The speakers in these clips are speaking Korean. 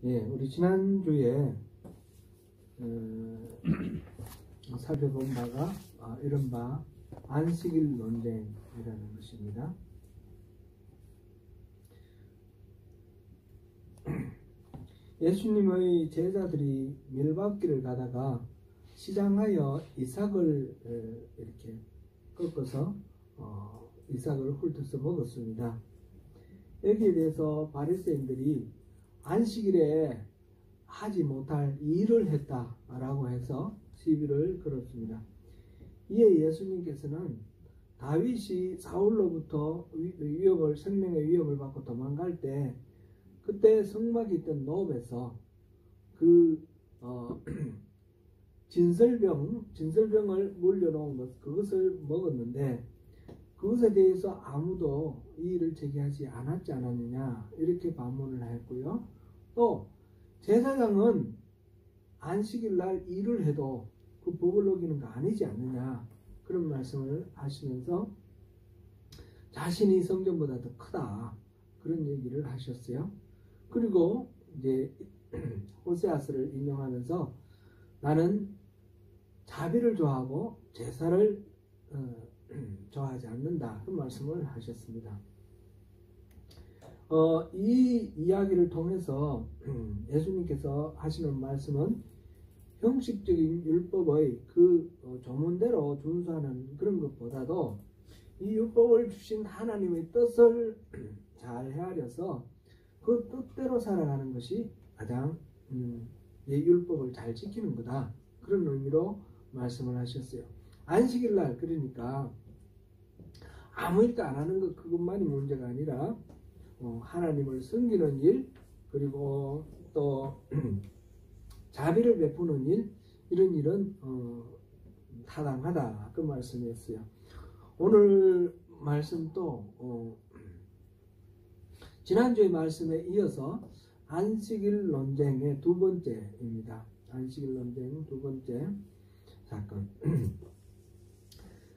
예, 우리 지난주에 살펴본 바가 이른바 안식일 논쟁이라는 것입니다. 예수님의 제자들이 밀밭길을 가다가 시장하여 이삭을 이렇게 꺾어서 이삭을 훑어서 먹었습니다. 여기에 대해서 바리새인들이 안식일에 하지 못할 일을 했다라고 해서 시비를 걸었습니다. 이에 예수님께서는 다윗이 사울로부터 생명의 위협을 받고 도망갈 때 그때 성막에 있던 노읍에서 진설병을 물려놓은 그것을 먹었는데 그것에 대해서 아무도 이의를 제기하지 않았느냐 이렇게 반문을 했고요. 또 제사장은 안식일 날 일을 해도 그 법을 어기는 거 아니지 않느냐 그런 말씀을 하시면서 자신이 성전보다 더 크다 그런 얘기를 하셨어요. 그리고 이제 호세아스를 인용하면서 나는 자비를 좋아하고 제사를 좋아하지 않는다 그 말씀을 하셨습니다. 이 이야기를 통해서 예수님께서 하시는 말씀은 형식적인 율법의 그 조문대로 준수하는 그런 것보다도 이 율법을 주신 하나님의 뜻을 잘 헤아려서 그 뜻대로 살아가는 것이 가장 율법을 잘 지키는 거다 그런 의미로 말씀을 하셨어요. 안식일날 그러니까 아무 일도 안 하는 것 그것만이 문제가 아니라 하나님을 섬기는 일 그리고 또 자비를 베푸는 일 이런 일은 타당하다 그 말씀이었어요. 오늘 말씀도 지난주의 말씀에 이어서 안식일 논쟁의 두 번째입니다. 안식일 논쟁 두 번째 사건.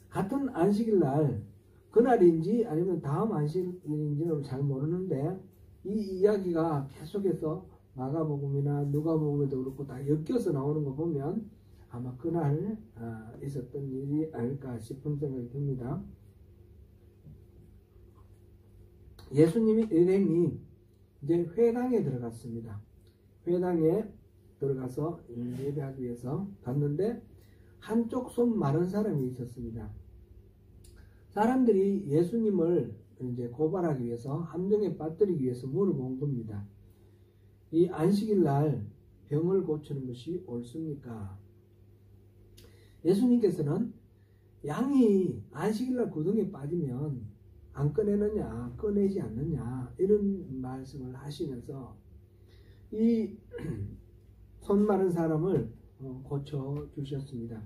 같은 안식일 날 그날인지 아니면 다음 안식일인지는 잘 모르는데 이 이야기가 계속해서 마가복음이나 누가복음에도 그렇고 다 엮여서 나오는 거 보면 아마 그날 있었던 일이 아닐까 싶은 생각이 듭니다. 예수님이 일행이 이제 회당에 들어갔습니다. 회당에 들어가서 예배하기 위해서 갔는데 한쪽 손 마른 사람이 있었습니다. 사람들이 예수님을 이제 고발하기 위해서 함정에 빠뜨리기 위해서 물어본 겁니다. 이 안식일 날 병을 고치는 것이 옳습니까? 예수님께서는 양이 안식일 날 구덩이에 빠지면 안 꺼내느냐, 꺼내지 않느냐 이런 말씀을 하시면서 이 손 마른 사람을 고쳐 주셨습니다.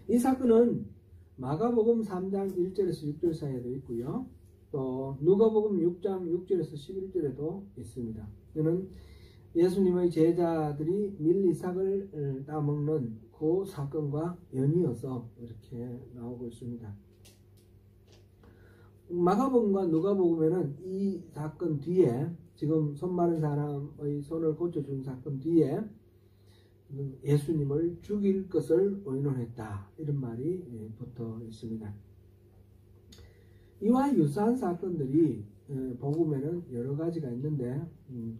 이 사건은 마가복음 3장 1절에서 6절 사이에도 있고요. 또 누가복음 6장 6절에서 11절에도 있습니다. 이는 예수님의 제자들이 밀이삭을 따먹는 그 사건과 연이어서 이렇게 나오고 있습니다. 마가복음과 누가복음에는 이 사건 뒤에 지금 손 마른 사람의 손을 고쳐준 사건 뒤에 예수님을 죽일 것을 의논했다 이런 말이 붙어 있습니다. 이와 유사한 사건들이 복음에는 여러 가지가 있는데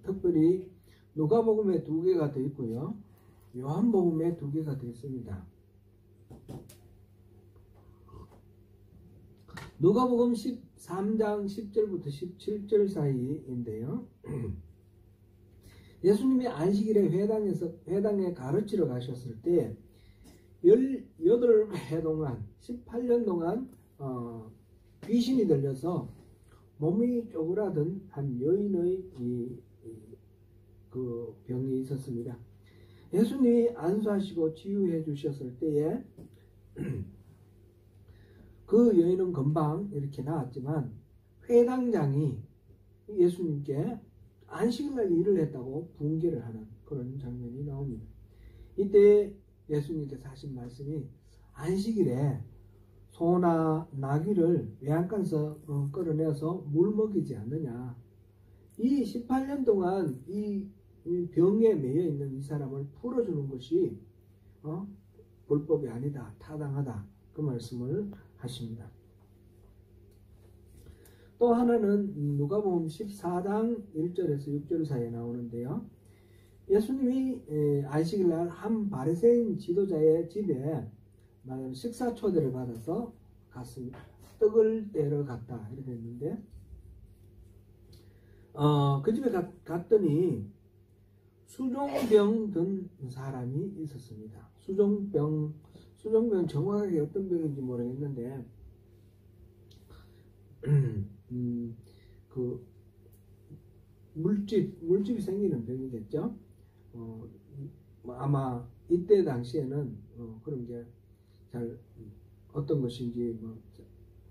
특별히 누가복음에 2개가 되어 있고요. 요한복음에 2개가 되어 있습니다. 누가복음 13장 10절부터 17절 사이인데요. 예수님이 안식일에 회당에 가르치러 가셨을 때 18해 동안 18년 동안 귀신이 들려서 몸이 쪼그라든 한 여인의 그 병이 있었습니다. 예수님이 안수하시고 치유해 주셨을 때에 그 여인은 금방 이렇게 나았지만 회당장이 예수님께 안식일날 일을 했다고 붕괴를 하는 그런 장면이 나옵니다. 이때 예수님께서 하신 말씀이 안식일에 소나 나귀를 외양간에서 끌어내서 물 먹이지 않느냐 이 18년 동안 이 병에 매여 있는 이 사람을 풀어주는 것이 불법이 아니다, 타당하다, 그 말씀을 하십니다. 또 하나는 누가복음 14장 1절에서 6절 사이에 나오는데요. 예수님이 안식일날 한 바리새인 지도자의 집에 식사 초대를 받아서 갔습니다. 떡을 떼러 갔다 이렇게 했는데 그 집에 갔더니 수종병 든 사람이 있었습니다. 수종병 정확하게 어떤 병인지 모르겠는데 그 물집이 생기는 병이겠죠. 아마 이때 당시에는 그런 게 잘 어떤 것인지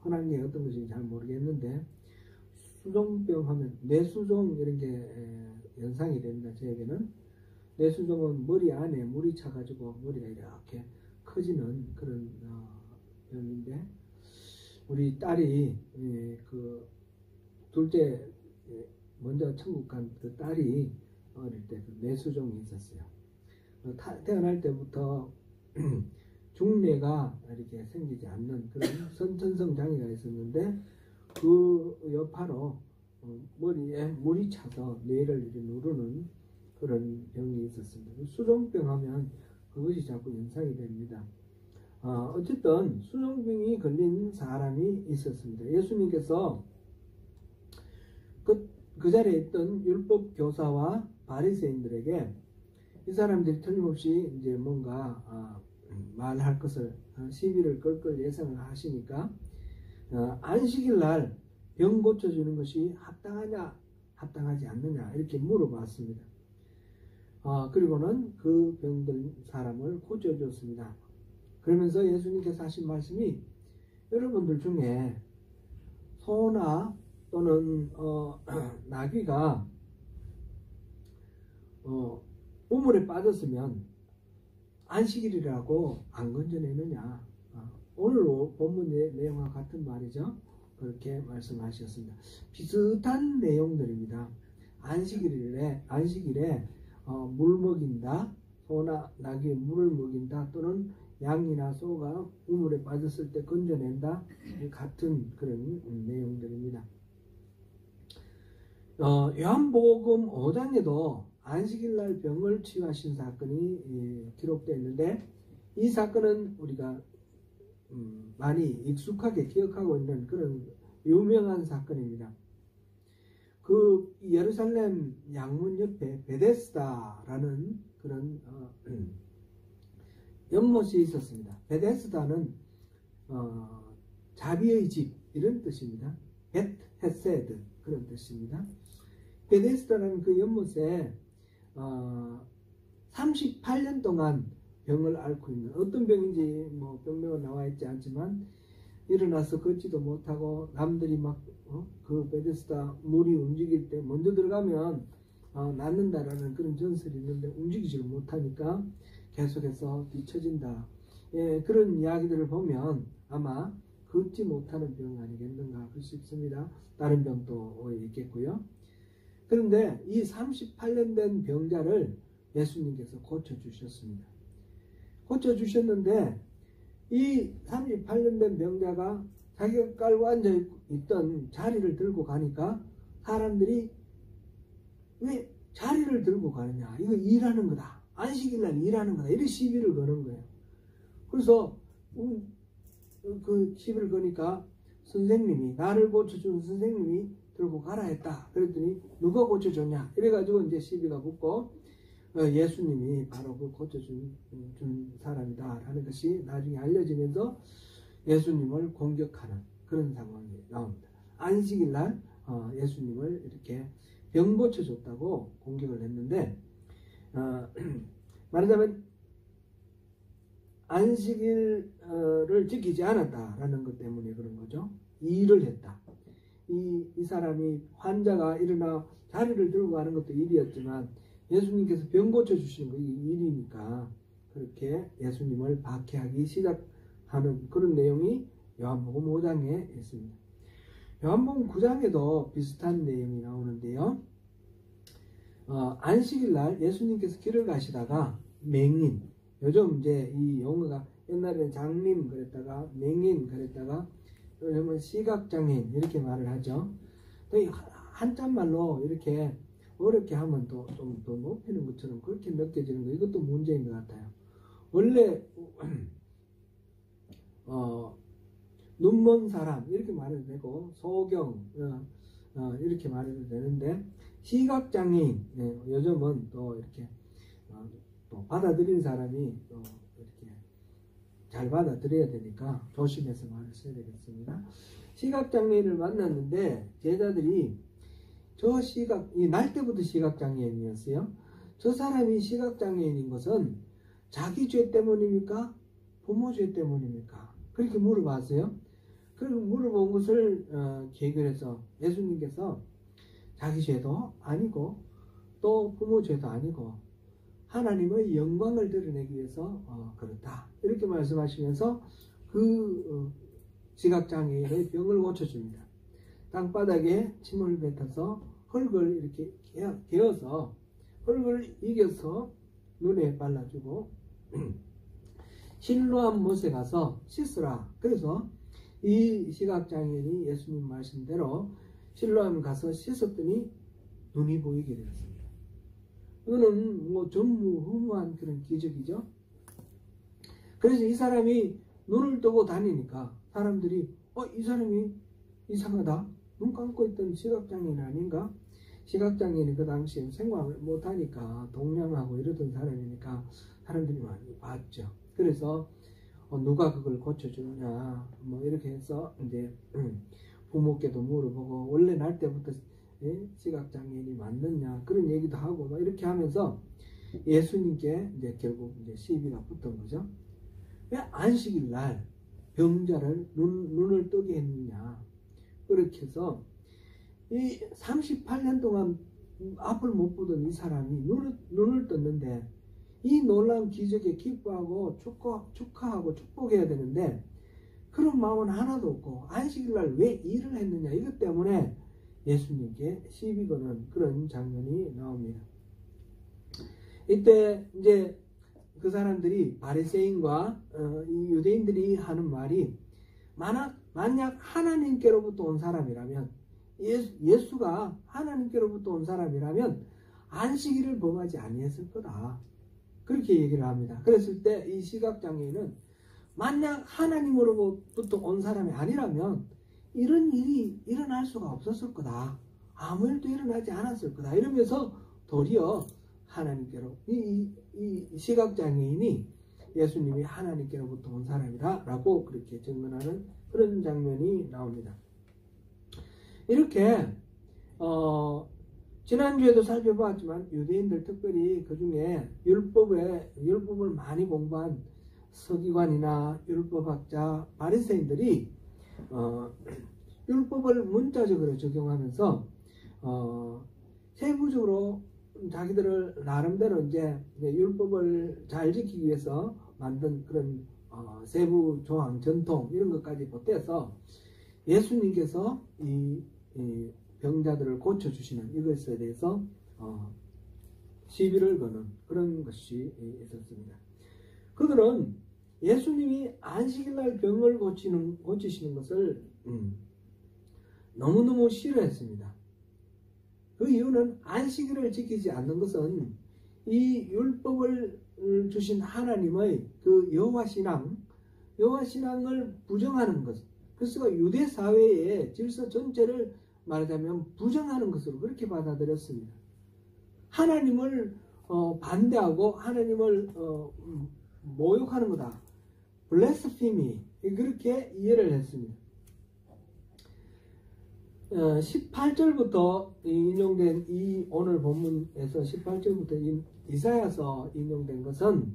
흔한 게 어떤 것인지 잘 모르겠는데 수종병 하면 뇌수종 이런 게 연상이 됩니다. 저에게는 뇌수종은 머리 안에 물이 차가지고 머리가 이렇게 커지는 그런 병인데 우리 딸이 그 둘째 먼저 천국 간 그 딸이 어릴 때 그 뇌수종이 있었어요. 태어날 때부터 중뇌가 이렇게 생기지 않는 그런 선천성 장애가 있었는데 그 여파로 머리에 물이 차서 뇌를 이렇게 누르는 그런 병이 있었습니다. 수종병 하면 그것이 자꾸 연상이 됩니다. 어쨌든 수종병이 걸린 사람이 있었습니다. 예수님께서 그 자리에 있던 율법 교사와 바리새인들에게 이 사람들이 틀림없이 이제 뭔가 말할 것을 시비를 걸 걸 예상을 하시니까 안식일 날 병 고쳐주는 것이 합당하냐 합당하지 않느냐 이렇게 물어봤습니다. 그리고는 그 병든 사람을 고쳐줬습니다. 그러면서 예수님께서 하신 말씀이 여러분들 중에 소나 또는 나귀가 우물에 빠졌으면 안식일이라고 안 건져내느냐. 오늘 본문 내용과 같은 말이죠. 그렇게 말씀하셨습니다. 비슷한 내용들입니다. 안식일에 물 먹인다, 소나 나귀에 물을 먹인다, 또는 양이나 소가 우물에 빠졌을 때 건져낸다, 같은 그런 내용들입니다. 요한복음 5장에도 안식일날 병을 치유하신 사건이 기록되어 있는데 이 사건은 우리가 많이 익숙하게 기억하고 있는 그런 유명한 사건입니다. 그 예루살렘 양문 옆에 베데스다라는 그런 연못이 있었습니다. 베데스다는 자비의 집 이런 뜻입니다. 벳 헤세드 그런 뜻입니다. 베데스다라는 그 연못에 38년 동안 병을 앓고 있는, 어떤 병인지 뭐 병명은 나와 있지 않지만 일어나서 걷지도 못하고 남들이 막 그 베데스다 물이 움직일 때 먼저 들어가면 낫는다라는 그런 전설이 있는데 움직이지를 못하니까 계속해서 뒤처진다. 그런 이야기들을 보면 아마 걷지 못하는 병 아니겠는가 싶습니다. 다른 병도 있겠고요. 그런데 이 38년 된 병자를 예수님께서 고쳐주셨습니다. 고쳐주셨는데 이 38년 된 병자가 자기가 깔고 앉아있던 자리를 들고 가니까 사람들이 왜 자리를 들고 가느냐, 이거 일하는 거다, 안식일날 일하는 거다, 이렇게 시비를 거는 거예요. 그래서 그 시비를 거니까 선생님이, 나를 고쳐준 선생님이 들고 가라 했다. 그랬더니 누가 고쳐줬냐 이래가지고 이제 시비가 붙고 예수님이 바로 그 고쳐준 사람이다 라는 것이 나중에 알려지면서 예수님을 공격하는 그런 상황이 나옵니다. 안식일날 예수님을 이렇게 병 고쳐줬다고 공격을 했는데 말하자면 안식일을 지키지 않았다라는 것 때문에 그런 거죠. 일을 했다. 이 사람이 환자가 일어나 자리를 들고 가는 것도 일이었지만 예수님께서 병 고쳐주시는 거 일이니까 그렇게 예수님을 박해하기 시작하는 그런 내용이 요한복음 5장에 있습니다. 요한복음 9장에도 비슷한 내용이 나오는데요. 안식일 날 예수님께서 길을 가시다가 맹인, 요즘 이제 이 용어가 옛날에는 장님 그랬다가 맹인 그랬다가 요즘은 시각장애인 이렇게 말을 하죠. 한자말로 이렇게 어렵게 하면 또 좀 더 높이는 것처럼 그렇게 느껴지는 거, 이것도 문제인 것 같아요. 원래 눈먼 사람 이렇게 말해도 되고 소경 이렇게 말해도 되는데 시각장애인, 요즘은 또 이렇게 또 받아들이는 사람이 또 이렇게 잘 받아들여야 되니까 조심해서 말을 써야 되겠습니다. 시각장애인을 만났는데 제자들이 이 날 때부터 시각장애인이었어요. 저 사람이 시각장애인인 것은 자기 죄 때문입니까? 부모 죄 때문입니까? 그렇게 물어봤어요. 그리고 물어본 것을 계결해서 예수님께서 자기 죄도 아니고 또 부모 죄도 아니고 하나님의 영광을 드러내기 위해서 그렇다, 이렇게 말씀하시면서 그 시각장애인의 병을 고쳐줍니다. 땅바닥에 침을 뱉어서 흙을 이렇게 개어서 흙을 이겨서 눈에 발라주고 실로암 못에 가서 씻으라. 그래서 이 시각장애인이 예수님 말씀대로 실로암 가서 씻었더니 눈이 보이게 되었습니다. 이거는 뭐 전무후무한 그런 기적이죠. 그래서 이 사람이 눈을 뜨고 다니니까 사람들이 이 사람이 이상하다, 눈 감고 있던 시각장애인 아닌가? 시각장애인이 그 당시에 생각을 못하니까 동냥하고 이러던 사람이니까 사람들이 많이 봤죠. 그래서 누가 그걸 고쳐주느냐 뭐 이렇게 해서 이제 부모께도 물어보고 원래 날 때부터 시각장애인이 맞느냐 그런 얘기도 하고 막 이렇게 하면서 예수님께 이제 결국 이제 시비가 붙은 거죠. 왜 안식일 날 병자를 눈을 뜨게 했느냐. 그렇게 해서 이 38년 동안 앞을 못 보던 이 사람이 눈을 떴는데 이 놀라운 기적에 기뻐하고 축하하고 축복해야 되는데 그런 마음은 하나도 없고 안식일 날 왜 일을 했느냐, 이것 때문에 예수님께 시비 거는 그런 장면이 나옵니다. 이때 이제 그 사람들이 바리새인과 이 유대인들이 하는 말이 만약 하나님께로부터 온 사람이라면 예수가 하나님께로부터 온 사람이라면 안식일을 범하지 아니했을 거다, 그렇게 얘기를 합니다. 그랬을 때 이 시각장애인은 만약 하나님으로부터 온 사람이 아니라면 이런 일이 일어날 수가 없었을 거다, 아무 일도 일어나지 않았을 거다, 이러면서 도리어 하나님께로 이 시각장애인이 예수님이 하나님께로부터 온 사람이다 라고 그렇게 증언하는 그런 장면이 나옵니다. 이렇게 지난주에도 살펴보았지만 유대인들, 특별히 그 중에 율법을 많이 공부한 서기관이나 율법학자, 바리새인들이 율법을 문자적으로 적용하면서 세부적으로 자기들을 나름대로 이제 율법을 잘 지키기 위해서 만든 그런 세부 조항, 전통 이런 것까지 보태서 예수님께서 이 병자들을 고쳐주시는 이것에 대해서 시비를 거는 그런 것이 있었습니다. 그들은 예수님이 안식일날 병을 고치시는 것을 너무너무 싫어했습니다. 그 이유는 안식일을 지키지 않는 것은 이 율법을 주신 하나님의 그 여호와 신앙을 부정하는 것, 그래서 유대 사회의 질서 전체를 말하자면 부정하는 것으로 그렇게 받아들였습니다. 하나님을 반대하고 하나님을 모욕하는 거다, 블레스피미, 그렇게 이해를 했습니다. 18절부터 인용된 이 오늘 본문에서 18절부터 이사야서 인용된 것은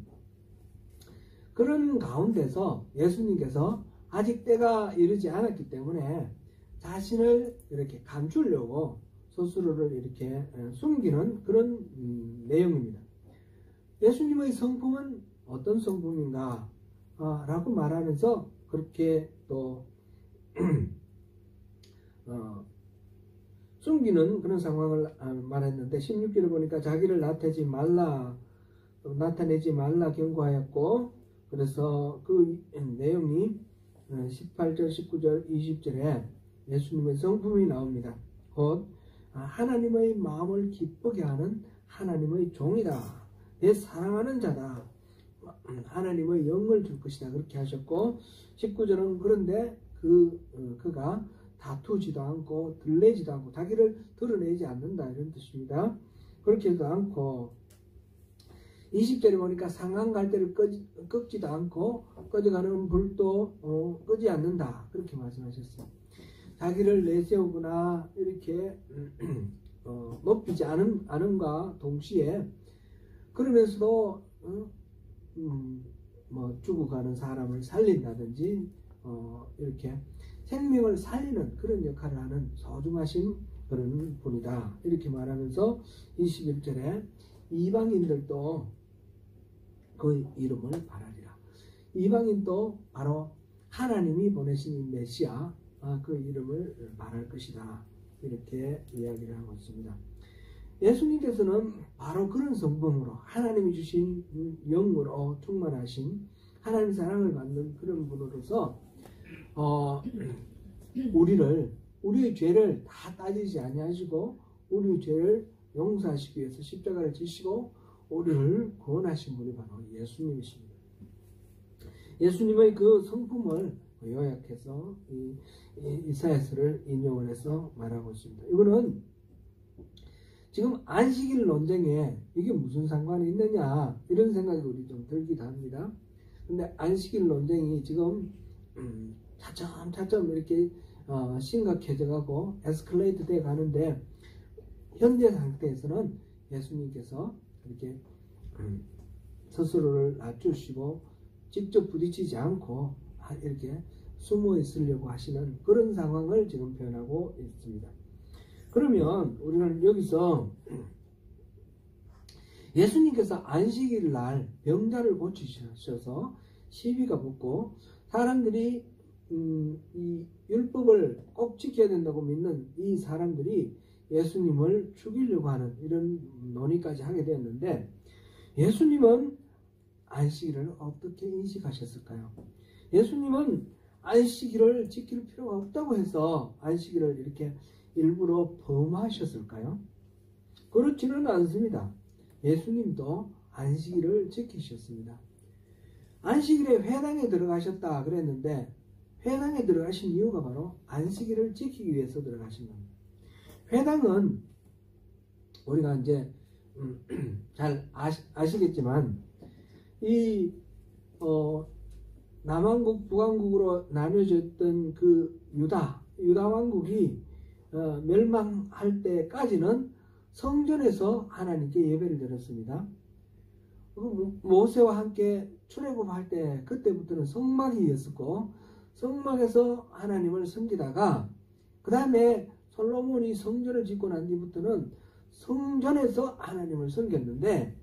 그런 가운데서 예수님께서 아직 때가 이르지 않았기 때문에 자신을 이렇게 감추려고 스스로를 이렇게 숨기는 그런 내용입니다. 예수님의 성품은 어떤 성품인가 라고 말하면서 그렇게 또 숨기는 그런 상황을 말했는데 16절을 보니까 자기를 나타내지 말라 경고하였고, 그래서 그 내용이 18절, 19절, 20절에 예수님의 성품이 나옵니다. 곧 하나님의 마음을 기쁘게 하는 하나님의 종이다. 내 사랑하는 자다. 하나님의 영을 줄 것이다. 그렇게 하셨고, 19절은 그런데 그가 다투지도 않고 들레지도 않고 자기를 드러내지 않는다, 이런 뜻입니다. 그렇게도 않고 20절에 보니까 상한 갈대를 꺾지도 않고 꺼져가는 불도 끄지 않는다, 그렇게 말씀하셨어요. 자기를 내세우거나 이렇게 높이지 않음과 동시에 그러면서도 뭐 죽어가는 사람을 살린다든지 이렇게 생명을 살리는 그런 역할을 하는 소중하신 그런 분이다, 이렇게 말하면서 21절에 이방인들도 그 이름을 바라리라. 이방인도 바로 하나님이 보내신 이 메시아, 그 이름을 말할 것이다, 이렇게 이야기를 하고 있습니다. 예수님께서는 바로 그런 성품으로 하나님이 주신 영으로 충만하신 하나님 사랑을 받는 그런 분으로서 우리의 죄를 다 따지지 아니하시고 우리의 죄를 용서하시기 위해서 십자가를 지시고 우리를 구원하신 분이 바로 예수님이십니다. 예수님의 그 성품을 요약해서 이사야서를 인용을 해서 말하고 있습니다. 이거는 지금 안식일 논쟁에 이게 무슨 상관이 있느냐, 이런 생각이 우리 좀 들기도 합니다. 근데 안식일 논쟁이 지금 차츰 이렇게 심각해져 가고 에스컬레이트 돼 가는데, 현재 상태에서는 예수님께서 이렇게 스스로를 낮추시고 직접 부딪히지 않고 이렇게 숨어 있으려고 하시는 그런 상황을 지금 표현하고 있습니다. 그러면 우리는 여기서 예수님께서 안식일 날 병자를 고치셔서 시비가 붙고 사람들이 이 율법을 꼭 지켜야 된다고 믿는 이 사람들이 예수님을 죽이려고 하는 이런 논의까지 하게 되었는데, 예수님은 안식일을 어떻게 인식하셨을까요? 예수님은 안식일을 지킬 필요가 없다고 해서 안식일을 이렇게 일부러 범하셨을까요? 그렇지는 않습니다. 예수님도 안식일을 지키셨습니다. 안식일에 회당에 들어가셨다 그랬는데, 회당에 들어가신 이유가 바로 안식일을 지키기 위해서 들어가신 겁니다. 회당은 우리가 이제 잘 아시겠지만 이 남왕국 북왕국으로 나뉘어졌던 그 유다 왕국이 멸망할 때까지는 성전에서 하나님께 예배를 드렸습니다. 모세와 함께 출애굽할 때 그때부터는 성막이었었고, 성막에서 하나님을 섬기다가 그 다음에 솔로몬이 성전을 짓고 난 뒤부터는 성전에서 하나님을 섬겼는데,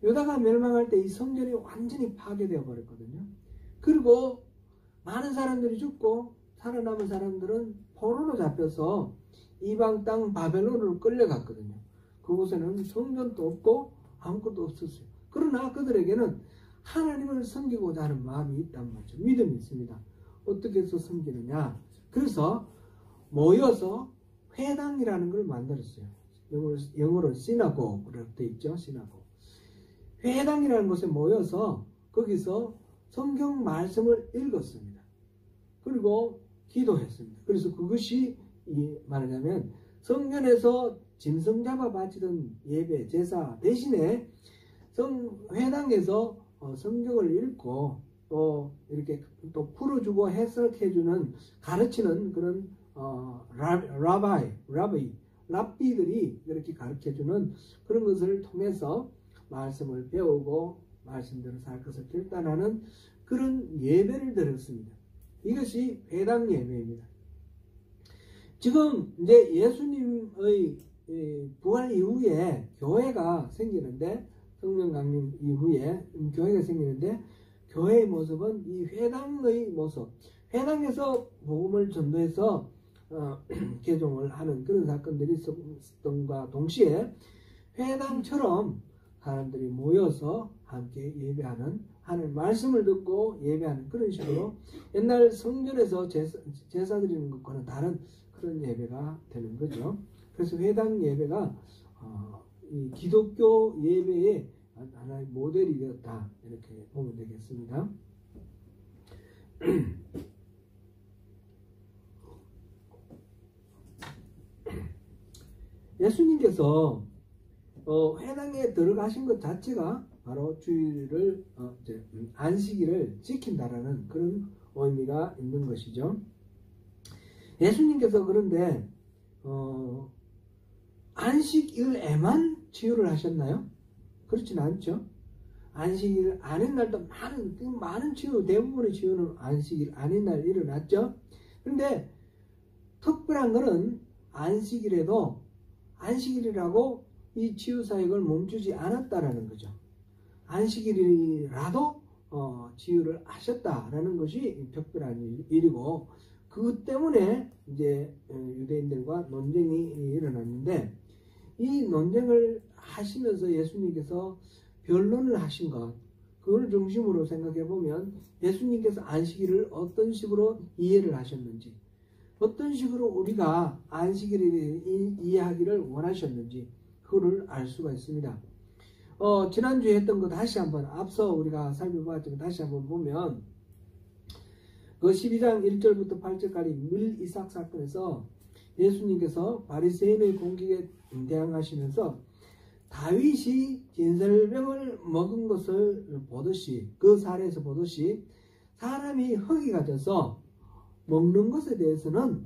유다가 멸망할 때 이 성전이 완전히 파괴되어 버렸거든요. 그리고 많은 사람들이 죽고 살아남은 사람들은 포로로 잡혀서 이방 땅 바벨론으로 끌려갔거든요. 그곳에는 성전도 없고 아무것도 없었어요. 그러나 그들에게는 하나님을 섬기고자 하는 마음이 있단 말이죠. 믿음이 있습니다. 어떻게 해서 섬기느냐? 그래서 모여서 회당이라는 걸 만들었어요. 영어로 시나고그라고 되어 있죠. 시나고. 회당이라는 곳에 모여서 거기서 성경 말씀을 읽었습니다. 그리고 기도했습니다. 그래서 그것이 말하자면 성전에서 짐승 잡아 바치던 예배, 제사 대신에 회당에서 성경을 읽고 또 이렇게 또 풀어주고 해석해주는, 가르치는 그런 랍비들이 이렇게 가르쳐주는 그런 것을 통해서 말씀을 배우고 말씀대로 살 것을 결단하는 그런 예배를 드렸습니다. 이것이 회당 예배입니다. 지금 이제 예수님의 부활 이후에 교회가 생기는데, 성령 강림 이후에 교회가 생기는데, 교회의 모습은 이 회당의 모습, 회당에서 복음을 전도해서 개종을 하는 그런 사건들이 있었던과 동시에 회당처럼 사람들이 모여서 함께 예배하는, 하는 말씀을 듣고 예배하는 그런 식으로 옛날 성전에서 제사 드리는 것과는 다른 그런 예배가 되는 거죠. 그래서 회당 예배가 이 기독교 예배의 하나의 모델이 되었다, 이렇게 보면 되겠습니다. 예수님께서 회당에 들어가신 것 자체가 바로 주일을 안식일을 지킨다라는 그런 의미가 있는 것이죠. 예수님께서 그런데 안식일에만 치유를 하셨나요? 그렇지는 않죠. 안식일 아닌 날도 많은 치유, 대부분의 치유는 안식일 아닌 날 일어났죠. 그런데 특별한 것은 안식일에도 안식일이라고 이 치유 사역을 멈추지 않았다라는 거죠. 안식일이라도 치유를 하셨다라는 것이 특별한 일이고, 그 때문에 이제 유대인들과 논쟁이 일어났는데, 이 논쟁을 하시면서 예수님께서 변론을 하신 것, 그걸 중심으로 생각해 보면 예수님께서 안식일을 어떤 식으로 이해를 하셨는지, 어떤 식으로 우리가 안식일을 이해하기를 원하셨는지 그거를 알 수가 있습니다. 지난주에 했던 거 다시 한번, 앞서 우리가 살펴봤지만 다시 한번 보면 그 12장 1절부터 8절까지 밀이삭 사건에서 예수님께서 바리새인의 공격에 대항하시면서 다윗이 진설병을 먹은 것을 보듯이, 그 사례에서 보듯이 사람이 허기가 져서 먹는 것에 대해서는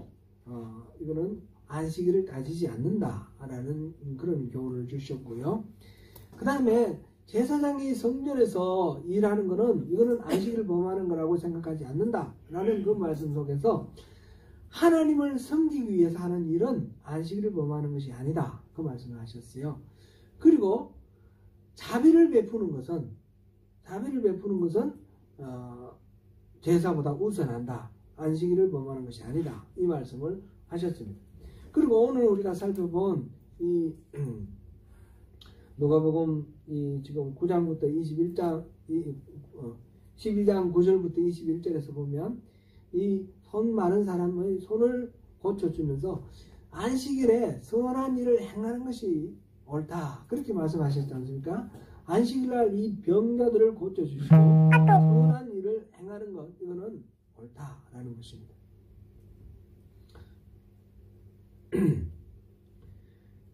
이거는 안식일을 가지지 않는다라는 그런 교훈을 주셨고요. 그 다음에 제사장이 성전에서 일하는 것은 이거는 안식일을 범하는 거라고 생각하지 않는다라는 그 말씀 속에서 하나님을 섬기기 위해서 하는 일은 안식일을 범하는 것이 아니다, 그 말씀을 하셨어요. 그리고 자비를 베푸는 것은 제사보다 우선한다, 안식일을 범하는 것이 아니다, 이 말씀을 하셨습니다. 그리고 오늘 우리가 살펴본 이 누가복음 지금 9장부터 21장 12장 9절부터 21절에서 보면 이 손 많은 사람의 손을 고쳐주면서 안식일에 선한 일을 행하는 것이 옳다, 그렇게 말씀하셨지 않습니까? 안식일날 이 병자들을 고쳐주시고 선한 일을 행하는 것, 이거는 옳다라는 것입니다.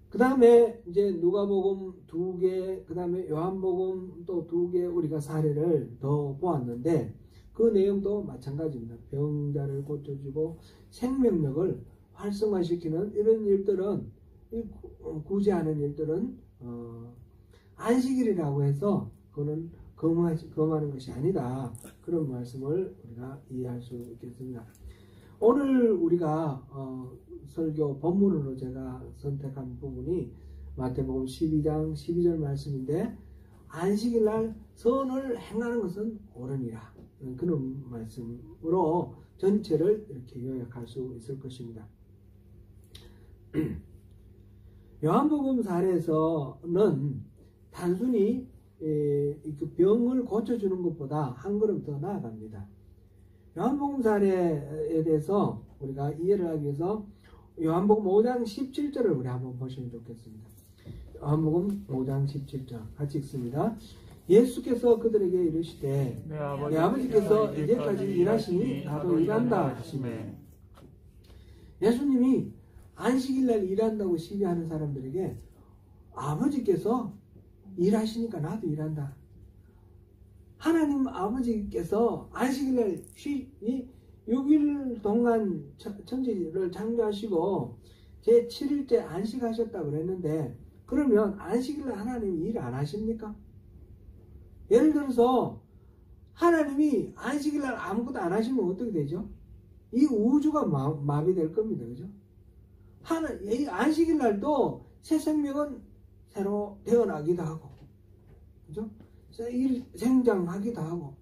그 다음에 이제 누가복음 2개, 그 다음에 요한복음 또 2개 우리가 사례를 더 보았는데, 그 내용도 마찬가지입니다. 병자를 고쳐주고 생명력을 활성화시키는 이런 일들은, 구제하는 일들은 안식일이라고 해서 그거는 금하는 것이 아니다, 그런 말씀을 우리가 이해할 수 있겠습니다. 오늘 우리가 설교 본문으로 제가 선택한 부분이 마태복음 12장 12절 말씀인데, 안식일날 선을 행하는 것은 옳으니라, 그런 말씀으로 전체를 이렇게 요약할 수 있을 것입니다. 요한복음 사례에서는 단순히 그 병을 고쳐주는 것보다 한 걸음 더 나아갑니다. 요한복음 사례에 대해서 우리가 이해를 하기 위해서 요한복음 5장 17절을 우리 한번 보시면 좋겠습니다. 요한복음 5장 17절 같이 읽습니다. 예수께서 그들에게 이르시되 내 아버지께서 이제까지 일하시니 나도 일한다 하시매, 예수님이 안식일날 일한다고 시비하는 사람들에게 아버지께서 일하시니까 나도 일한다, 하나님 아버지께서 안식일날 6일 동안 천지를 창조하시고 제 7일째 안식하셨다고 그랬는데, 그러면 안식일날 하나님이 일 안 하십니까? 예를 들어서 하나님이 안식일날 아무것도 안 하시면 어떻게 되죠? 이 우주가 마비될 겁니다. 그죠? 이 안식일날도 새 생명은 새로 태어나기도 하고, 그죠? 생장하기도 하고,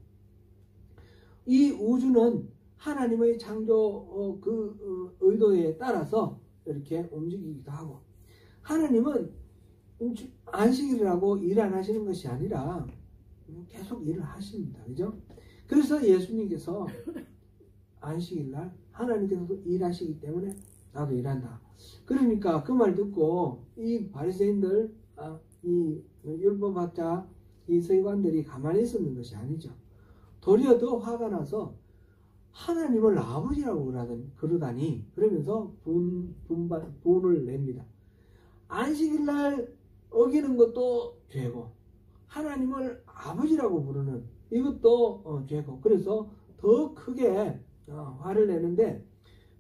이 우주는 하나님의 창조 의도에 따라서 이렇게 움직이기도 하고, 하나님은 안식일이라고 일 안 하시는 것이 아니라 계속 일을 하십니다. 그죠? 그래서 예수님께서 안식일날 하나님께서도 일하시기 때문에 나도 일한다. 그러니까 그 말 듣고 이 바리새인들, 이 율법학자, 이 서기관들이 가만히 있었는 것이 아니죠. 도리어 더 화가 나서 하나님을 아버지라고 그러다니 그러면서 분을 냅니다. 안식일날 어기는 것도 죄고 하나님을 아버지라고 부르는 이것도 죄고, 그래서 더 크게 화를 내는데,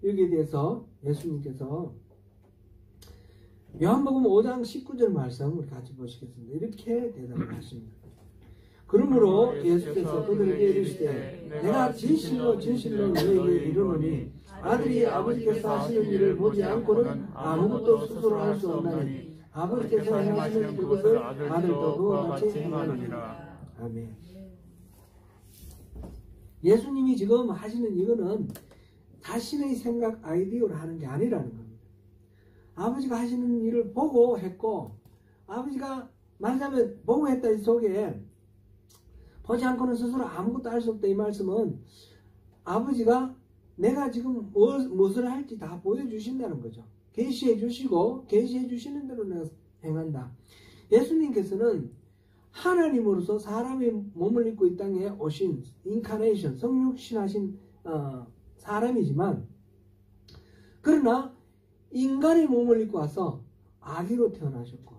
여기에 대해서 예수님께서 요한복음 5장 19절 말씀 우리 같이 보시겠습니다. 이렇게 대답을 하십니다. 그러므로 예수께서 그들에게 이르시되 내가 진실로 진실로 너희에게 이르노니 아들이 아버지께서 하시는 일을 보지 않고는 아무것도 스스로 할 수 없나니 아버지께서 행하시는 그것을 아들도 그와 같이 행하느니라. 아멘. 예수님이 지금 하시는 이거는 자신의 생각 아이디어로 하는 게 아니라는 겁니다. 아버지가 하시는 일을 보고 했고, 아버지가 말하자면 보고 했다 속에 보지 않고는 스스로 아무것도 할 수 없다 이 말씀은 아버지가 내가 지금 무엇을 할지 다 보여주신다는 거죠. 계시해 주시고 계시해 주시는 대로 내가 행한다. 예수님께서는 하나님으로서 사람의 몸을 입고 이 땅에 오신 인카네이션, 성육신하신 사람이지만, 그러나 인간의 몸을 입고 와서 아기로 태어나셨고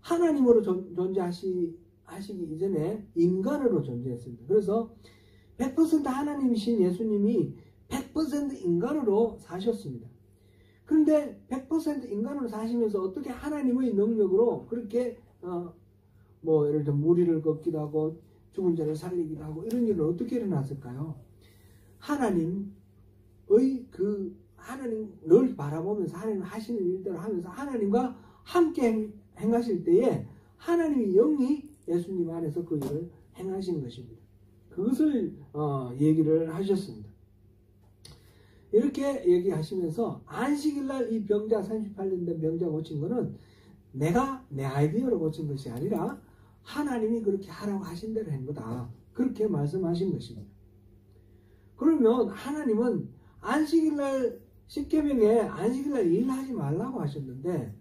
하나님으로 존재하시기 이전에 인간으로 존재했습니다. 그래서 100% 하나님이신 예수님이 100% 인간으로 사셨습니다. 그런데 100% 인간으로 사시면서 어떻게 하나님의 능력으로 그렇게 예를 들어 무리를 걷기도 하고 죽은 자를 살리기도 하고 이런 일은 어떻게 일어났을까요? 하나님을 바라보면서 하나님 하시는 일대로 하면서 하나님과 함께 행하실 때에 하나님의 영이 예수님 안에서 그 일을 행하시는 것입니다. 그것을 얘기를 하셨습니다. 이렇게 얘기하시면서 안식일날 이 병자 38년 된 병자 고친 거는 내가 내 아이디어로 고친 것이 아니라 하나님이 그렇게 하라고 하신 대로 한 거다. 그렇게 말씀하신 것입니다. 그러면 하나님은 안식일날 10계명에 안식일날 일하지 말라고 하셨는데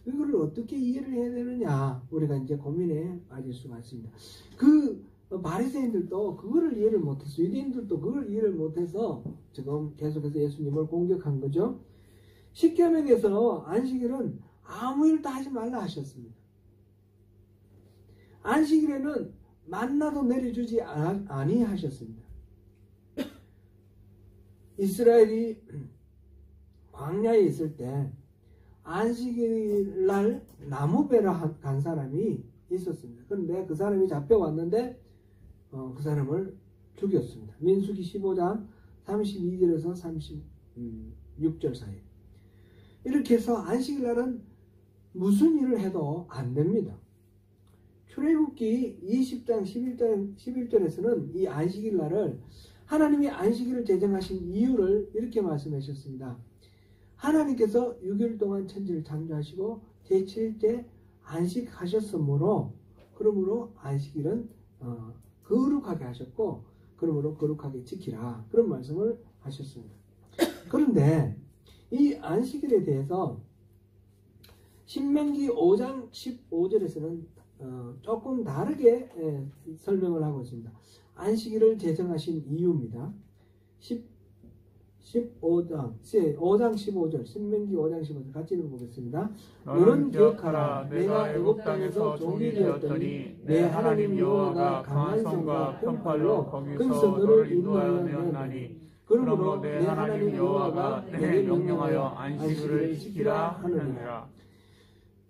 이거를 어떻게 이해를 해야 되느냐, 우리가 이제 고민에 빠질 수가 있습니다. 그 바리새인들도 그거를 이해를 못해서, 유대인들도 그걸 이해를 못해서 지금 계속해서 예수님을 공격한 거죠. 10계명에서 안식일은 아무 일도 하지 말라 하셨습니다. 안식일에는 만나도 내려주지 아니하셨습니다. 이스라엘이 광야에 있을 때 안식일날 나무배로 간 사람이 있었습니다. 그런데 그 사람이 잡혀왔는데 그 사람을 죽였습니다. 민수기 15장 32절에서 36절 사이. 이렇게 해서 안식일날은 무슨 일을 해도 안 됩니다. 출애굽기 20장 11절에서는 이 안식일날을 하나님이 안식일을 제정하신 이유를 이렇게 말씀하셨습니다. 하나님께서 6일 동안 천지를 창조하시고 제7일째 안식하셨으므로, 그러므로 안식일은 거룩하게 하셨고 그러므로 거룩하게 지키라, 그런 말씀을 하셨습니다. 그런데 이 안식일에 대해서 신명기 5장 15절에서는 조금 다르게 설명을 하고 있습니다. 안식일을 제정하신 이유입니다. 5장 15절, 신명기 5장 15절 같이 읽어보겠습니다. 너는 기억하라. 내가 애굽 땅에서 종이 되었더니 내 하나님 여호와가 강한 손과 편팔로 거기서 너를 인도하여 내었나니, 그러므로 내 하나님 여호와가 내게 명령하여 안식일을 지키라 하느니라.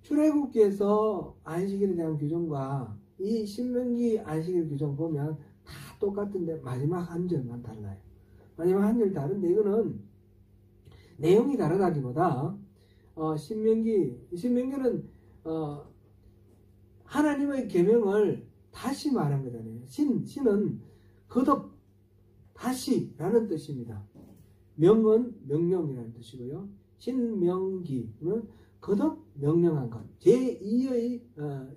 출애굽기에서 안식일에 대한 규정과 이 신명기 안식일 규정 보면 다 똑같은데 마지막 한 절만 달라요. 마지막 한 절 다른데, 이거는 내용이 다르다기보다 신명기는 하나님의 계명을 다시 말한 거잖아요. 신은 거듭 다시라는 뜻입니다. 명은 명령이라는 뜻이고요. 신명기는 거듭 명령한 것, 제2의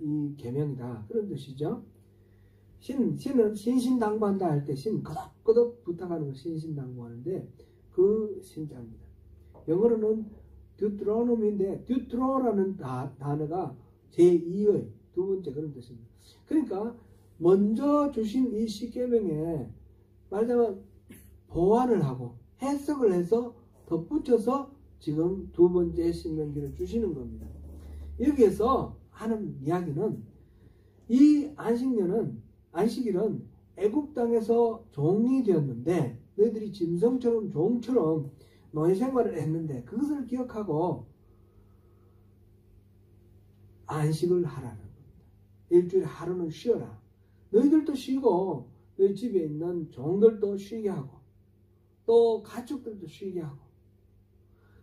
이 계명이다, 그런 뜻이죠. 신은 신신당부한다 할 때 신 거듭 부탁하는 걸 신신당부하는데 그 신자입니다. 영어로는 듀트로노미인데 듀트로라는 단어가 제2의 두 번째 그런 뜻입니다. 그러니까 먼저 주신 이 십계명에 말하자면 보완을 하고 해석을 해서 덧붙여서 지금 두 번째 신명기를 주시는 겁니다. 여기에서 하는 이야기는 이 안식일은 애굽 땅에서 종이 되었는데 너희들이 짐승처럼 종처럼 노예 생활을 했는데 그것을 기억하고 안식을 하라는 겁니다. 일주일에 하루는 쉬어라. 너희들도 쉬고 너희 집에 있는 종들도 쉬게 하고 또 가축들도 쉬게 하고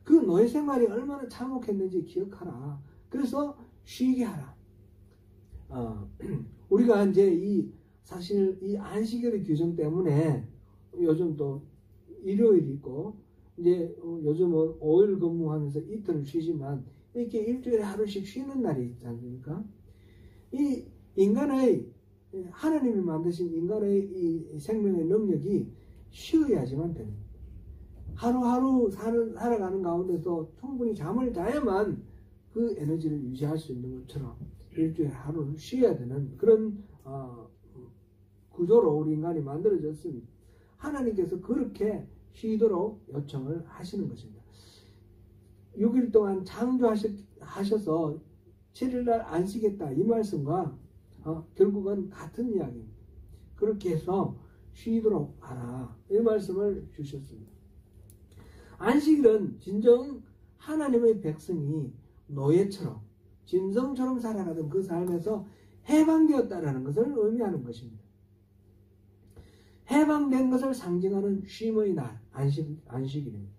그 노예 생활이 얼마나 참혹했는지 기억하라. 그래서 쉬게 하라. 우리가 이제 사실 이 안식일의 규정 때문에 요즘 또 일요일이 있고 이제 요즘은 5일 근무하면서 이틀을 쉬지만 이렇게 일주일에 하루씩 쉬는 날이 있지 않습니까? 이 인간의 하나님이 만드신 인간의 이 생명의 능력이 쉬어야지만 됩니다. 하루하루 살아가는 가운데서 충분히 잠을 자야만 그 에너지를 유지할 수 있는 것처럼 일주일에 하루를 쉬어야 되는 그런 구조로 우리 인간이 만들어졌습니다. 하나님께서 그렇게 쉬도록 요청을 하시는 것입니다. 6일 동안 창조하셔서 7일날 안식했다 이 말씀과 결국은 같은 이야기입니다. 그렇게 해서 쉬도록 하라 이 말씀을 주셨습니다. 안식일은 진정 하나님의 백성이 노예처럼 짐승처럼 살아가던 그 삶에서 해방되었다라는 것을 의미하는 것입니다. 해방된 것을 상징하는 쉼의 날, 안식일입니다.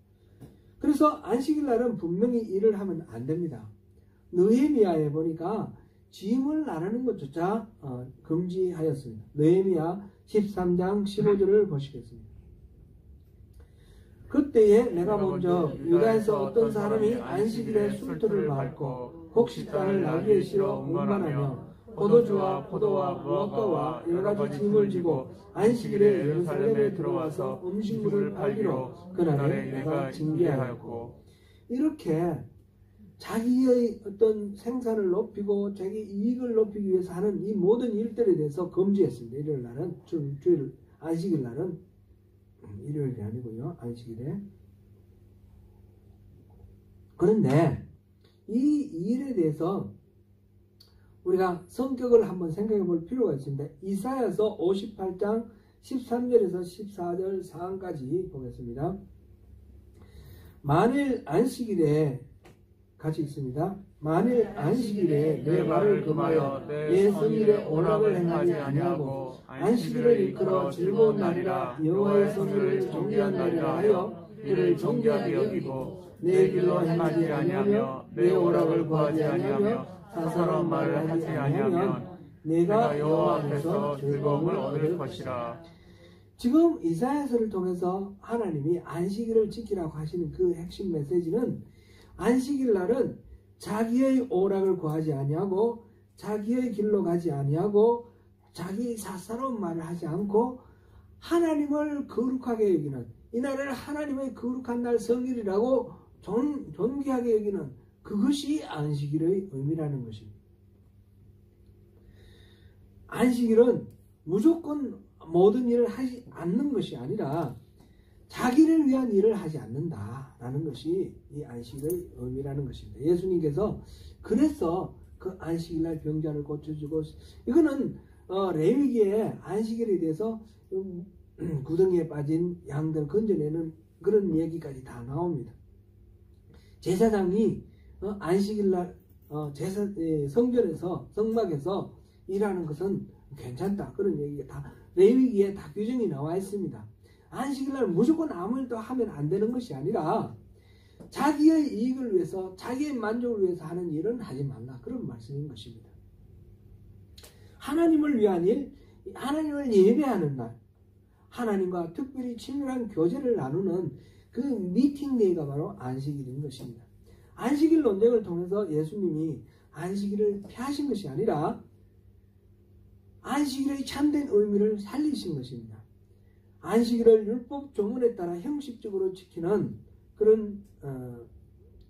그래서 안식일 날은 분명히 일을 하면 안 됩니다. 느헤미야에 보니까 짐을 나르는 것조차 금지하였습니다. 느헤미야 13장 15절을 보시겠습니다. 그때에 내가 먼저 유다에서 어떤 사람이 안식일에 술토를 밟고 곡식 땅을 나귀에 실어 운반하며 포도주와 포도와 무화과와 여러가지 짐을 지고 안식일에 예루살렘에 들어와서 음식물을 팔기로 그날에 내가 징계하였고, 이렇게 자기의 어떤 생산을 높이고 자기 이익을 높이기 위해서 하는 이 모든 일들에 대해서 금지했습니다. 일요일 날은 주일 안식일 날은 일요일이 아니고요, 안식일에. 그런데 이 일에 대해서 우리가 성격을 한번 생각해 볼 필요가 있습니다. 이사야서 58장 13절에서 14절 상황까지 보겠습니다. 만일 안식일에 같이 있습니다. 만일 안식일에 내 말을 금하여 내 성일에 오락을 행하지 아니하고 안식일을 일컬어 즐거운 날이라 여호와의 성일을 존귀한 날이라 하여 이를 존귀하게 여기고 내 길로 행하지 아니하며 내 오락을 구하지 아니하며 사사로운 말을 하지 아니하면 내가 여호와 앞에서 즐거움을 얻을 것이라. 지금 이사야서를 통해서 하나님이 안식일을 지키라고 하시는 그 핵심 메시지는 안식일 날은 자기의 오락을 구하지 아니하고 자기의 길로 가지 아니하고 자기 사사로운 말을 하지 않고 하나님을 거룩하게 여기는, 이날을 하나님의 거룩한 날 성일이라고 존귀하게 여기는 그것이 안식일의 의미라는 것입니다. 안식일은 무조건 모든 일을 하지 않는 것이 아니라 자기를 위한 일을 하지 않는다라는 것이 이 안식일의 의미라는 것입니다. 예수님께서 그래서 그 안식일날 병자를 고쳐주고, 이거는 레위기의 안식일에 대해서 구덩이에 빠진 양들 건져내는 그런 얘기까지 다 나옵니다. 제사장이 안식일날 성전에서 성막에서 일하는 것은 괜찮다, 그런 얘기가 다 레위기에 다 규정이 나와 있습니다. 안식일날 무조건 아무 일도 하면 안 되는 것이 아니라 자기의 이익을 위해서 자기의 만족을 위해서 하는 일은 하지 말라, 그런 말씀인 것입니다. 하나님을 위한 일, 하나님을 예배하는 날, 하나님과 특별히 친밀한 교제를 나누는 그 미팅데이가 바로 안식일인 것입니다. 안식일 논쟁을 통해서 예수님이 안식일을 폐하신 것이 아니라 안식일의 참된 의미를 살리신 것입니다. 안식일을 율법 조문에 따라 형식적으로 지키는 그런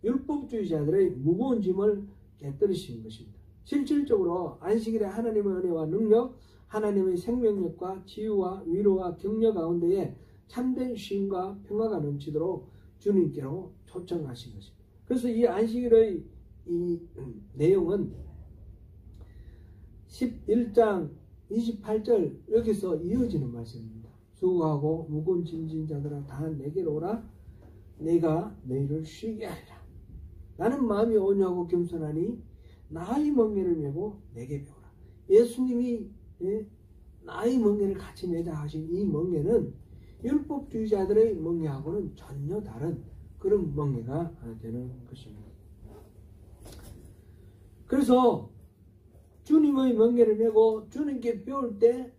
율법주의자들의 무거운 짐을 깨뜨리신 것입니다. 실질적으로 안식일에 하나님의 은혜와 능력, 하나님의 생명력과 치유와 위로와 격려 가운데에 참된 쉼과 평화가 넘치도록 주님께로 초청하신 것입니다. 그래서 이 안식일의 이 내용은 11장 28절 여기서 이어지는 말씀입니다. 수고하고 무거운 짐진 자들아 다 내게로 오라. 내가 너희를 쉬게 하리라. 나는 마음이 온유하고 겸손하니 나의 멍에를 메고 내게 배우라. 예수님이 나의 멍에를 같이 매자 하신 이 멍에는 율법주의자들의 멍에하고는 전혀 다른 그런 멍에가 되는 것입니다. 그래서 주님의 멍에를 메고 주님께 배울 때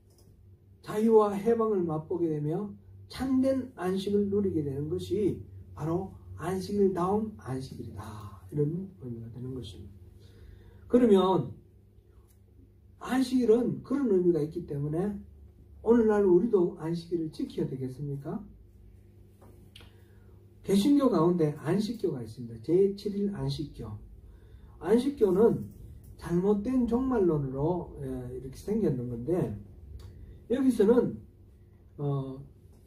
자유와 해방을 맛보게 되며 참된 안식을 누리게 되는 것이 바로 안식일다운 안식일이다. 이런 의미가 되는 것입니다. 그러면 안식일은 그런 의미가 있기 때문에 오늘날 우리도 안식일을 지켜야 되겠습니까? 개신교 가운데 안식교가 있습니다. 제7일 안식교. 안식교는 잘못된 종말론으로 이렇게 생겼는 건데 여기서는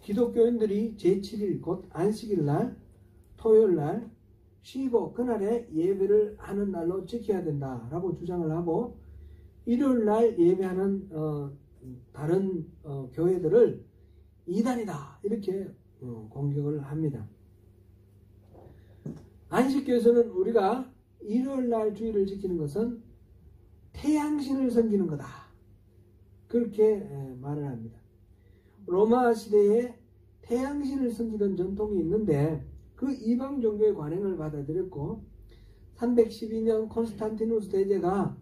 기독교인들이 제7일 곧 안식일날 토요일날 쉬고 그날에 예배를 하는 날로 지켜야 된다라고 주장을 하고 일요일날 예배하는 다른 교회들을 이단이다 이렇게 공격을 합니다. 안식교에서는 우리가 일요일날 주일을 지키는 것은 태양신을 섬기는 거다 그렇게 말을 합니다. 로마 시대에 태양신을 섬기던 전통이 있는데 그 이방 종교의 관행을 받아들였고 312년 콘스탄티누스 대제가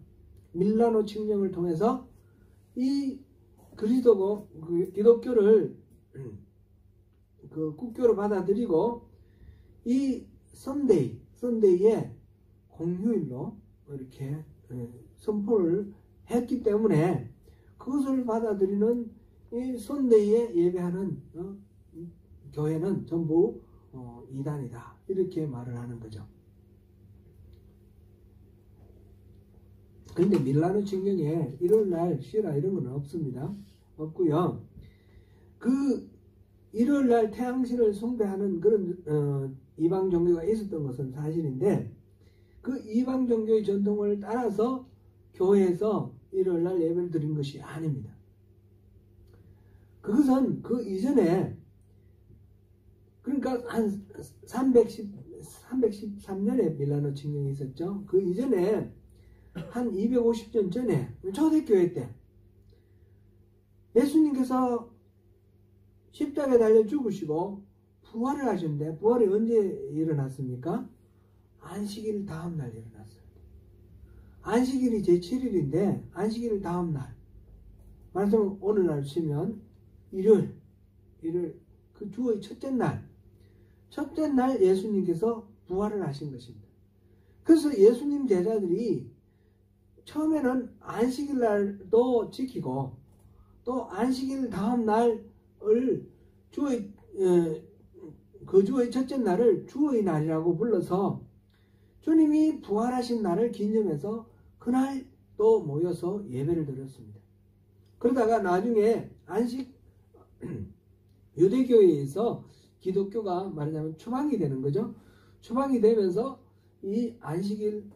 밀라노 칙령을 통해서 이 기독교를 그 국교로 받아들이고 이 선데이에 공휴일로 이렇게 선포를 했기 때문에 그것을 받아들이는 이 선데이에 예배하는 교회는 전부 이단이다 이렇게 말을 하는 거죠. 그런데 밀라노 칙령에 일요일날 쉬라 이런 건 없습니다. 없고요. 그 일요일날 태양신을 숭배하는 그런 이방 종교가 있었던 것은 사실인데 그 이방 종교의 전통을 따라서 교회에서 일요일날 예배를 드린 것이 아닙니다. 그것은 그 이전에 그러니까 한 313년에 밀라노 칙령이 있었죠. 그 이전에 한 250년 전에 초대교회 때 예수님께서 십자가에 달려 죽으시고 부활을 하셨는데 부활이 언제 일어났습니까? 안식일 다음 날 일어났어요. 안식일이 제7일인데 안식일 다음 날 말씀 오늘날 치면 일요일 그 주의 첫째 날 예수님께서 부활을 하신 것입니다. 그래서 예수님 제자들이 처음에는 안식일 날도 지키고 또 안식일 다음 날을 주의 첫째 날을 주의 날이라고 불러서 주님이 부활하신 날을 기념해서 그날 또 모여서 예배를 드렸습니다. 그러다가 나중에 유대교회에서 기독교가 말하자면 추방이 되는 거죠. 추방이 되면서 이 안식일보다도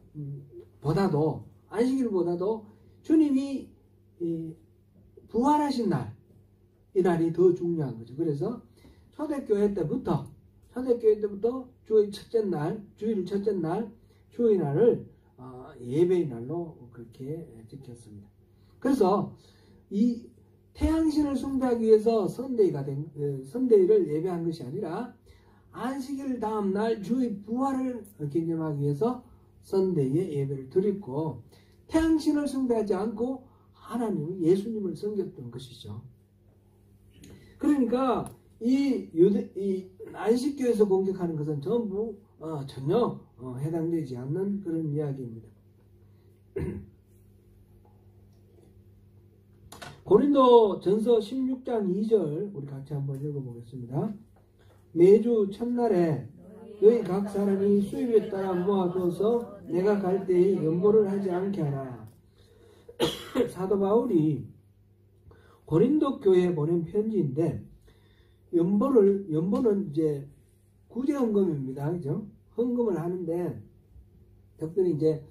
주님이 부활하신 날, 이 날이 더 중요한 거죠. 그래서 초대교회 때부터 주일 첫째 날, 주의 날을 예배의 날로 그렇게 지켰습니다. 그래서 이 태양신을 숭배하기 위해서 선데이를 예배한 것이 아니라 안식일 다음 날 주의 부활을 기념하기 위해서 선데이에 예배를 드렸고 태양신을 숭배하지 않고 하나님 예수님을 섬겼던 것이죠. 그러니까 이 안식교에서 공격하는 것은 전부 전혀 해당되지 않는 그런 이야기입니다. 고린도 전서 16장 2절 우리 같이 한번 읽어보겠습니다. 매주 첫날에 너희 각 사람이 수입에 따라 모아두어서 내가 갈 때에 연보를 하지 않게 하라. 사도 바울이 고린도 교회에 보낸 편지인데 연보는 이제 구제헌금입니다. 그죠? 헌금을 하는데 특별히 이제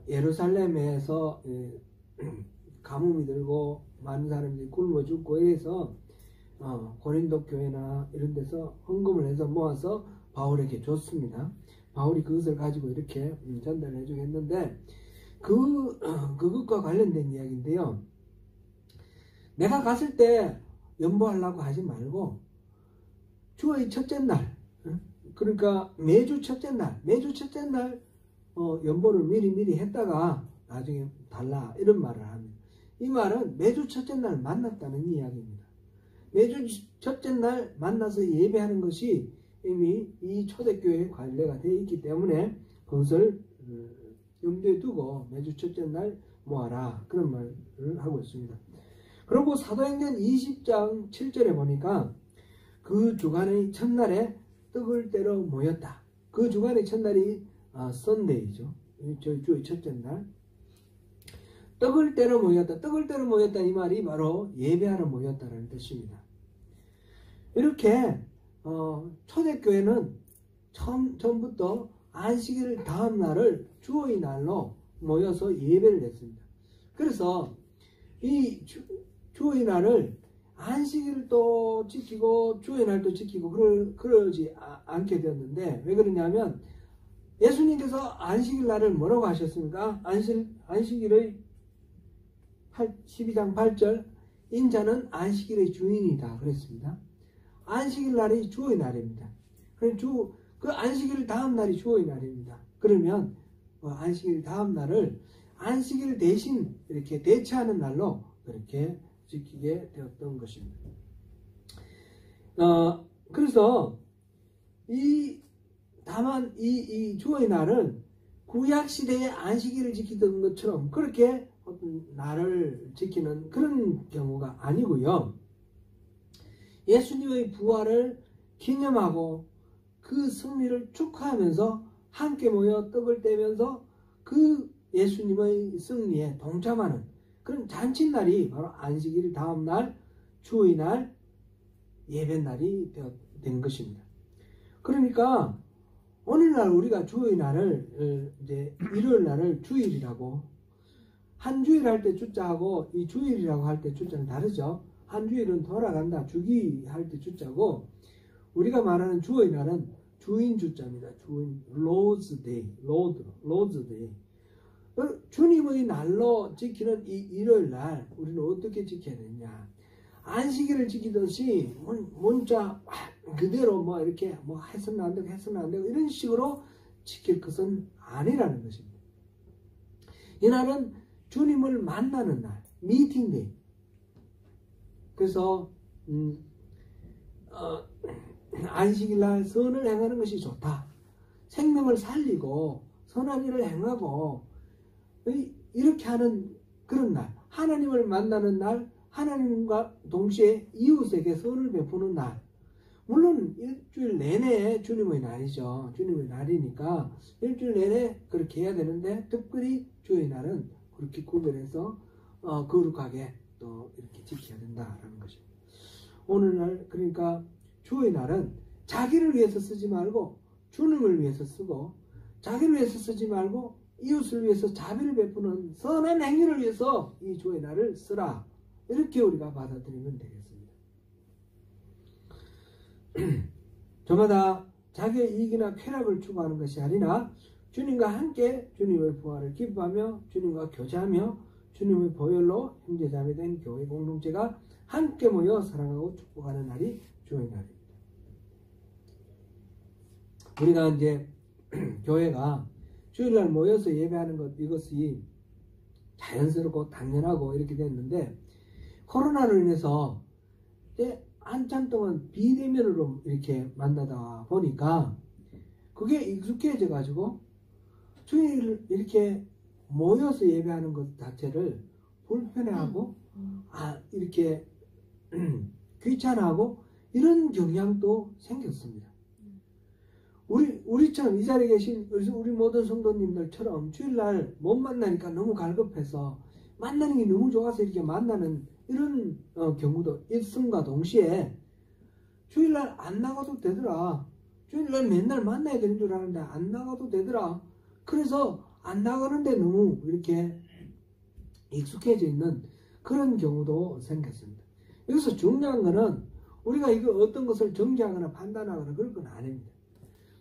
예루살렘에서 가뭄이 들고 많은 사람들이 굶어 죽고 이래서 고린도 교회나 이런 데서 헌금을 해서 모아서 바울에게 줬습니다. 바울이 그것을 가지고 이렇게 전달해 주겠는데 그것과 관련된 이야기인데요. 내가 갔을 때 연보하려고 하지 말고 주의 첫째 날, 그러니까 매주 첫째 날 연보를 미리 했다가 나중에 달라 이런 말을 합니다. 이 말은 매주 첫째 날 만났다는 이야기입니다. 매주 첫째 날 만나서 예배하는 것이 이미 이 초대교회에 관례가 되어 있기 때문에 그것을 염두에 두고 매주 첫째 날 모아라 그런 말을 하고 있습니다. 그리고 사도행전 20장 7절에 보니까 그 주간의 첫날에 떡을 떼러 모였다. 그 주간의 첫날이 썬데이죠. 주의 첫째 날. 떡을 떼러 모였다. 떡을 떼러 모였다 이 말이 바로 예배하러 모였다라는 뜻입니다. 이렇게 초대교회는 처음부터 안식일 다음 날을 주의 날로 모여서 예배를 했습니다. 그래서 이 주의 날을 안식일도 지키고 주의 날도 지키고 그러지 않게 되었는데 왜 그러냐면 예수님께서 안식일 날을 뭐라고 하셨습니까? 안식일의 12장 8절 인자는 안식일의 주인이다 그랬습니다. 안식일 날이 주의 날입니다. 그 안식일 다음 날이 주의 날입니다. 그러면 안식일 다음 날을 안식일 대신 이렇게 대체하는 날로 그렇게 지키게 되었던 것입니다. 그래서 다만 이 주의 날은 구약 시대의 안식일을 지키던 것처럼 그렇게 어떤 날을 지키는 그런 경우가 아니고요. 예수님의 부활을 기념하고 그 승리를 축하하면서 함께 모여 떡을 떼면서 그 예수님의 승리에 동참하는 그런 잔칫날이 바로 안식일 다음 날 주의 날 예배날이 된 것입니다. 그러니까 오늘날 우리가 주의 날을 이제 일요일 날을 주일이라고 한 주일 할 때 주자하고 이 주일이라고 할 때 주자는 다르죠. 한 주일은 돌아간다 주기 할 때 주자고 우리가 말하는 주의 날은 주인 주자입니다. 주인 Lord's Day, Lord's Day. 주님의 날로 지키는 이 일요일 날 우리는 어떻게 지켜야 되냐? 안식일을 지키듯이 문자 그대로 뭐 이렇게 뭐 해서는 안 되고 이런 식으로 지킬 것은 아니라는 것입니다. 이 날은 주님을 만나는 날, 미팅데이. 그래서 안식일 날 선을 행하는 것이 좋다. 생명을 살리고 선한 일을 행하고 이렇게 하는 그런 날, 하나님을 만나는 날, 하나님과 동시에 이웃에게 선을 베푸는 날. 물론 일주일 내내 주님의 날이죠. 주님의 날이니까 일주일 내내 그렇게 해야 되는데 특별히 주의 날은 그렇게 구별해서 거룩하게 또 이렇게 지켜야 된다라는 것입니다. 오늘날 그러니까 주의 날은 자기를 위해서 쓰지 말고 주님을 위해서 쓰고 자기를 위해서 쓰지 말고 이웃을 위해서 자비를 베푸는 선한 행위를 위해서 이 주의 날을 쓰라. 이렇게 우리가 받아들이면 되겠습니다. 저마다 자기의 이익이나 쾌락을 추구하는 것이 아니라 주님과 함께 주님의 부활을 기뻐하며 주님과 교제하며 주님의 보혈로 형제자매 된 교회 공동체가 함께 모여 사랑하고 축복하는 날이 주의 날입니다. 우리가 이제 교회가 주일날 모여서 예배하는 것 이것이 자연스럽고 당연하고 이렇게 됐는데 코로나로 인해서 이제 한참 동안 비대면으로 이렇게 만나다 보니까 그게 익숙해져 가지고 주일 이렇게 모여서 예배하는 것 자체를 불편해하고 이렇게 귀찮아하고 이런 경향도 생겼습니다. 우리처럼 이 자리에 계신 우리 모든 성도님들처럼 주일날 못 만나니까 너무 갈급해서 만나는 게 너무 좋아서 이렇게 만나는 이런 경우도 있음과 동시에 주일날 안 나가도 되더라. 주일날 맨날 만나야 되는 줄 아는데 안 나가도 되더라. 그래서 안 나가는데 너무 이렇게 익숙해져 있는 그런 경우도 생겼습니다. 여기서 중요한 거는 우리가 이거 어떤 것을 정죄하거나 판단하거나 그럴 건 아닙니다.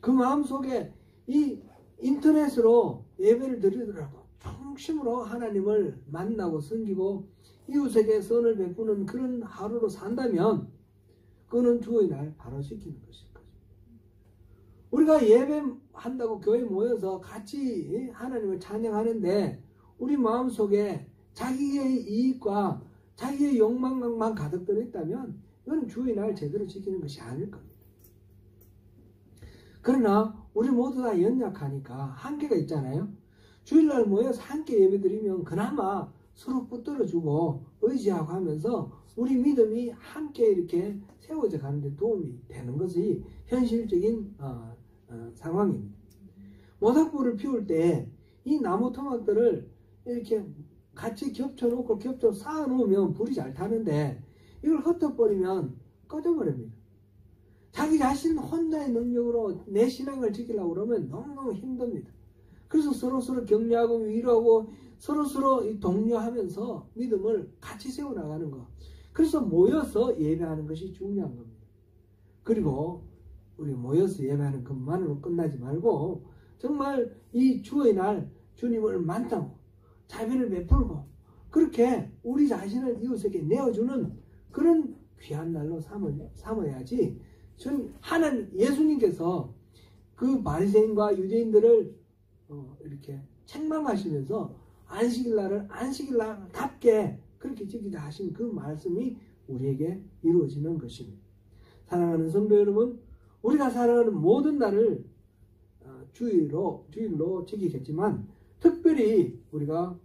그 마음속에 이 인터넷으로 예배를 드리더라도 중심으로 하나님을 만나고 섬기고 이웃에게 선을 베푸는 그런 하루로 산다면 그거는 주의 날 바로 지키는 것일 거죠. 우리가 예배한다고 교회 모여서 같이 하나님을 찬양하는데 우리 마음속에 자기의 이익과 자기의 욕망만 가득 들어있다면 이건 주의 날 제대로 지키는 것이 아닐 겁니다. 그러나 우리 모두 다 연약하니까 한계가 있잖아요. 주일날 모여서 함께 예배드리면 그나마 서로 붙들어주고 의지하고 하면서 우리 믿음이 함께 이렇게 세워져 가는데 도움이 되는 것이 현실적인 상황입니다. 모닥불을 피울 때 이 나무 토막들을 이렇게 같이 겹쳐놓고 쌓아놓으면 불이 잘 타는데 이걸 흩어버리면 꺼져버립니다. 자기 자신 혼자의 능력으로 내 신앙을 지키려고 그러면 너무너무 힘듭니다. 그래서 서로서로 격려하고 위로하고 서로서로 독려하면서 믿음을 같이 세워나가는 것. 그래서 모여서 예배하는 것이 중요한 겁니다. 그리고 우리 모여서 예배하는 것만으로 끝나지 말고 정말 이 주의 날 주님을 만나고 자비를 베풀고 그렇게 우리 자신을 이웃에게 내어주는 그런 귀한 날로 삼아야지. 하나님 예수님께서 그 바리새인과 유대인들을 이렇게 책망하시면서 안식일날을 안식일날답게 그렇게 지키자 하신 그 말씀이 우리에게 이루어지는 것입니다. 사랑하는 성도 여러분, 우리가 살아가는 모든 날을 주일로 지키겠지만 특별히 우리가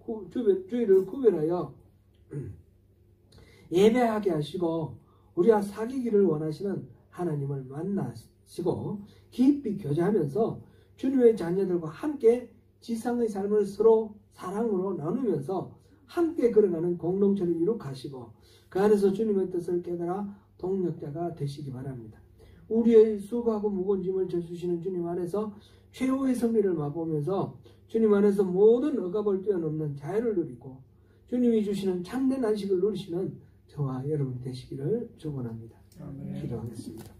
주일을 구별하여 예배하게 하시고 우리와 사귀기를 원하시는 하나님을 만나시고 깊이 교제하면서 주님의 자녀들과 함께 지상의 삶을 서로 사랑으로 나누면서 함께 걸어가는 공동체를 이룩하시고 그 안에서 주님의 뜻을 깨달아 동력자가 되시기 바랍니다. 우리의 수고하고 무거운 짐을 져주시는 주님 안에서 최후의 승리를 맛보면서 주님 안에서 모든 억압을 뛰어넘는 자유를 누리고 주님이 주시는 참된 안식을 누리시는 저와 여러분 되시기를 축원합니다. 기도하겠습니다.